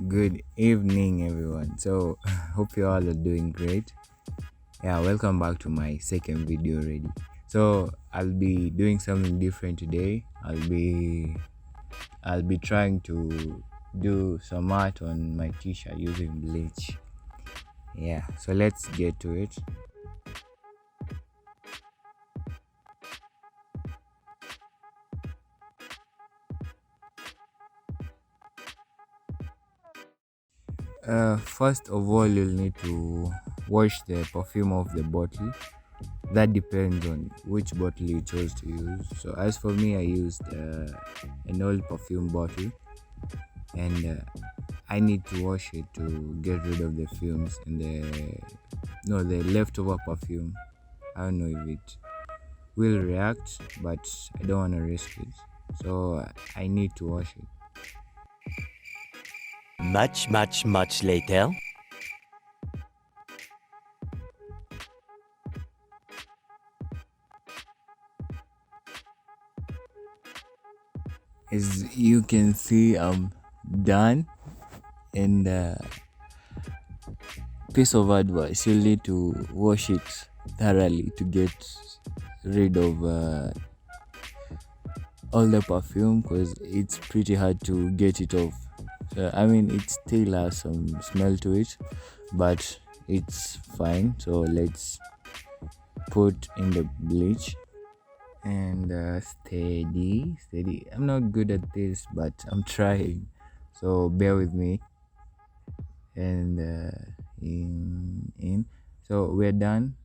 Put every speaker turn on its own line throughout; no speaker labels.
Good evening, everyone. So, hope you all are doing great. Yeah, welcome back to my second video already. So, I'll be doing something different today. I'll be trying to do some art on my t-shirt using bleach. Yeah, so let's get to it. First of all, you'll need to wash the perfume off the bottle. That depends on which bottle you chose to use. So as for me, I used an old perfume bottle, and I need to wash it to get rid of the fumes and the leftover perfume. I don't know if it will react, but I don't want to risk it. So I need to wash it.
Much later.
As you can see, I'm done, and piece of advice: you'll need to wash it thoroughly to get rid of all the perfume, because it's pretty hard to get it off. I mean, it still has some smell to it, but it's fine. So let's put in the bleach, and steady. I'm not good at this, but I'm trying. So bear with me. And in. So we're done.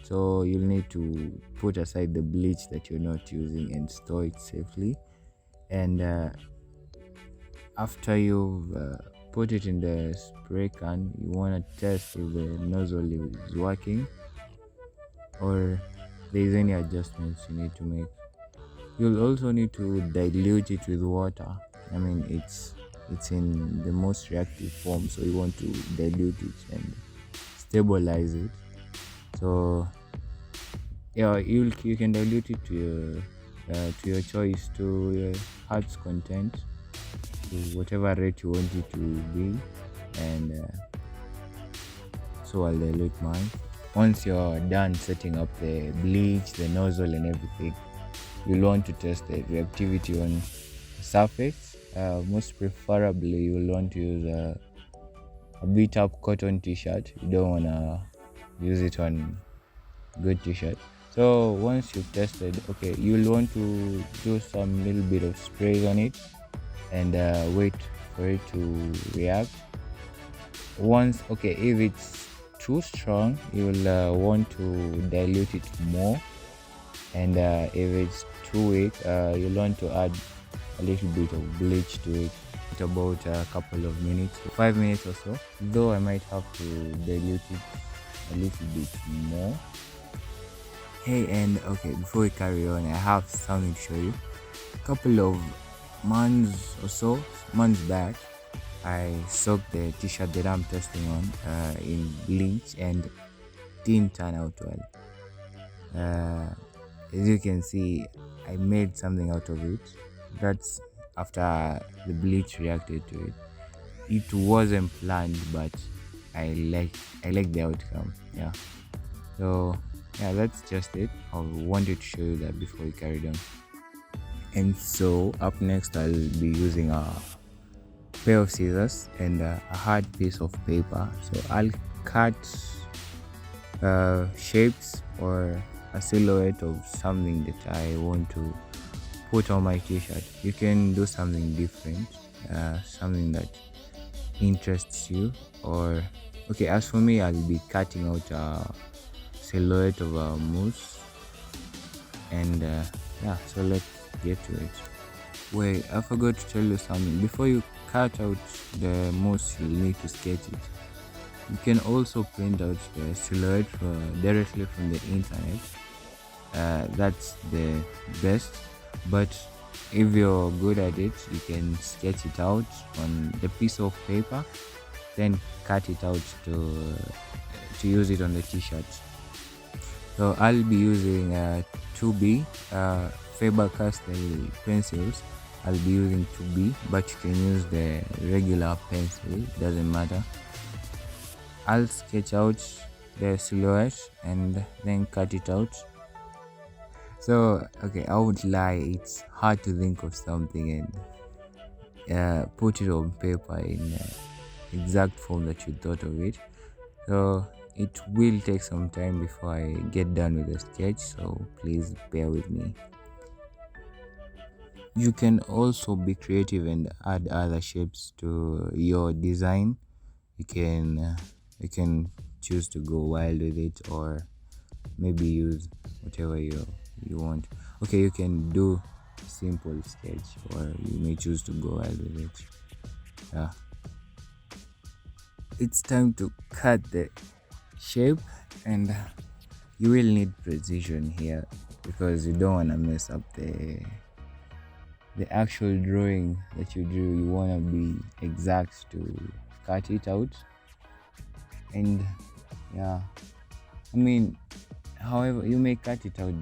So you'll need to put aside the bleach that you're not using and store it safely. And after you've put it in the spray can, you want to test if the nozzle is working, or there's any adjustments you need to make. You'll also need to dilute it with water. I mean, it's in the most reactive form, so you want to dilute it and stabilize it. So yeah, you can dilute it to your choice, to your heart's content, to whatever rate you want it to be. And so I'll dilute mine. Once you're done setting up the bleach, the nozzle, and everything, you'll want to test the reactivity on the surface. Most preferably, you'll want to use a beat up cotton t-shirt. You don't want to use it on good t-shirt. So once you've tested, okay, you'll want to do some little bit of sprays on it, and wait for it to react. If it's too strong, you'll want to dilute it more, and if it's too weak, you'll want to add a little bit of bleach to it. It's about a couple of minutes, 5 minutes or so, though I might have to dilute it a little bit more. Hey, and okay, before we carry on, I have something to show you. A couple of months back, I soaked the t-shirt that I'm testing on in bleach, and didn't turn out well. As you can see, I made something out of it. That's after the bleach reacted to it. It wasn't planned, but I like the outcome. Yeah. So yeah, that's just it. I wanted to show you that before we carried on. And so up next, I'll be using a pair of scissors and a hard piece of paper. So I'll cut shapes or a silhouette of something that I want to put on my t-shirt. You can do something different, something that interests you. Or okay, as for me, I'll be cutting out a silhouette of a moose, and yeah, so let's get to it. Wait, I forgot to tell you something. Before you cut out the moose, you'll need to sketch it. You can also print out the silhouette directly from the internet. That's the best, but if you're good at it, you can sketch it out on the piece of paper, then cut it out to use it on the t-shirt. So I'll be using 2B Faber-Castell pencils. I'll be using 2B, but you can use the regular pencil, doesn't matter. I'll sketch out the silhouette and then cut it out. So okay, I would lie, it's hard to think of something and put it on paper in exact form that you thought of it. So it will take some time before I get done with the sketch, so please bear with me. You can also be creative and add other shapes to your design. You can choose to go wild with it, or maybe use whatever you want. Okay, you can do simple sketch, or you may choose to go wild with it. Yeah, it's time to cut the shape, and you will need precision here because you don't want to mess up the actual drawing that you drew. You want to be exact to cut it out. And yeah, I mean, however you may cut it out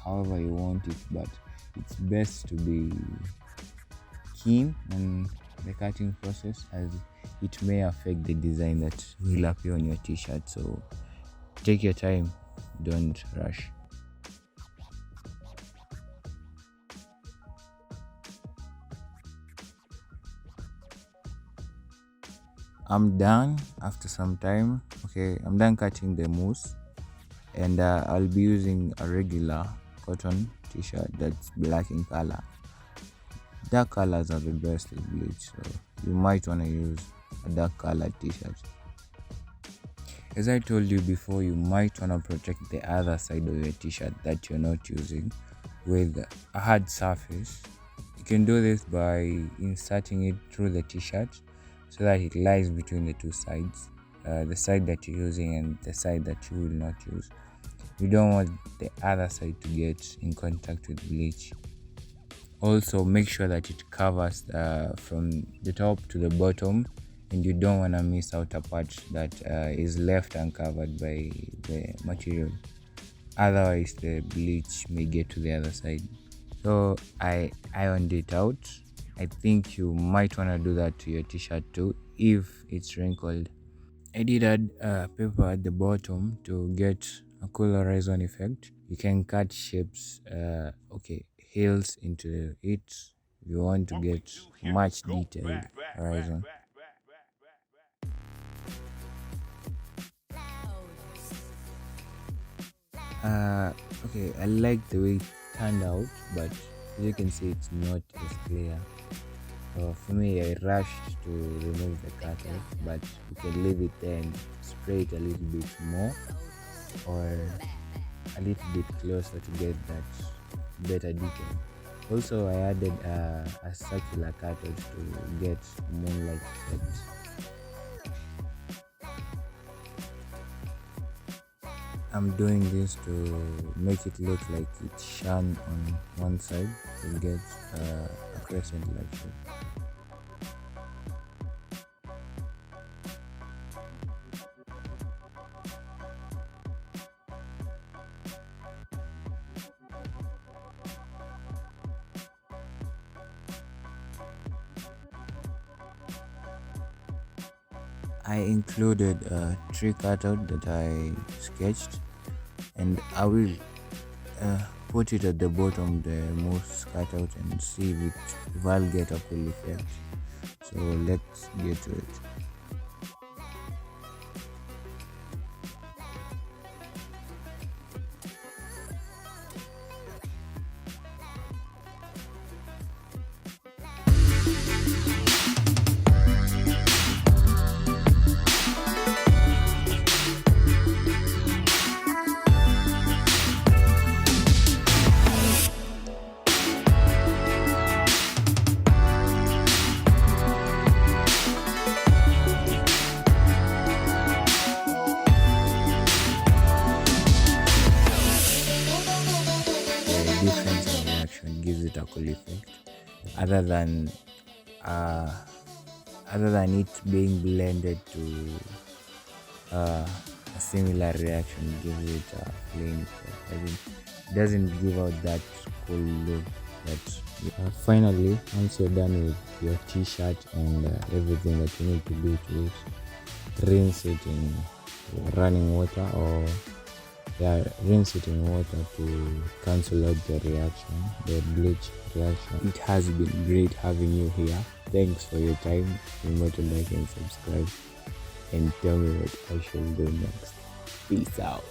however you want it, but it's best to be keen on the cutting process, as it may affect the design that will appear on your t-shirt. So take your time, don't rush. I'm done after some time. Okay, I'm done cutting the mousse, and I'll be using a regular cotton t-shirt that's black in color. Dark colors are the best with bleach, so you might want to use a dark colored t-shirt. As I told you before, you might want to protect the other side of your t-shirt that you're not using with a hard surface. You can do this by inserting it through the t-shirt so that it lies between the two sides, the side that you're using and the side that you will not use. You don't want the other side to get in contact with bleach. Also, make sure that it covers from the top to the bottom, and you don't want to miss out a part that is left uncovered by the material. Otherwise, the bleach may get to the other side. So I ironed it out. I think you might want to do that to your t-shirt too if it's wrinkled. I did add paper at the bottom to get a cool horizon effect. You can cut shapes, heels into it if you want to get much detailed horizon. Okay, I like the way it turned out, but as you can see, it's not as clear. So for me, I rushed to remove the cutout, but you can leave it there and spray it a little bit more, or a little bit closer to get that better detail. Also, I added a circular cutout to get moonlight effect. I'm doing this to make it look like it's shone on one side to get a crescent-like shape. I included a tree cutout that I sketched, and I will put it at the bottom, the most cutout, and see if I'll get a cool effect. So let's get to it. The difference in reaction gives it a cool effect. Other than it being blended to a similar reaction gives it a plain coat. I think it doesn't give out that cool look. That finally, once you're done with your t-shirt and everything that you need to do to it, rinse it in running water, or rinse it in water to cancel out the reaction, the bleach reaction. It has been great having you here. Thanks for your time. Remember to like and subscribe and tell me what I should do next. Peace out.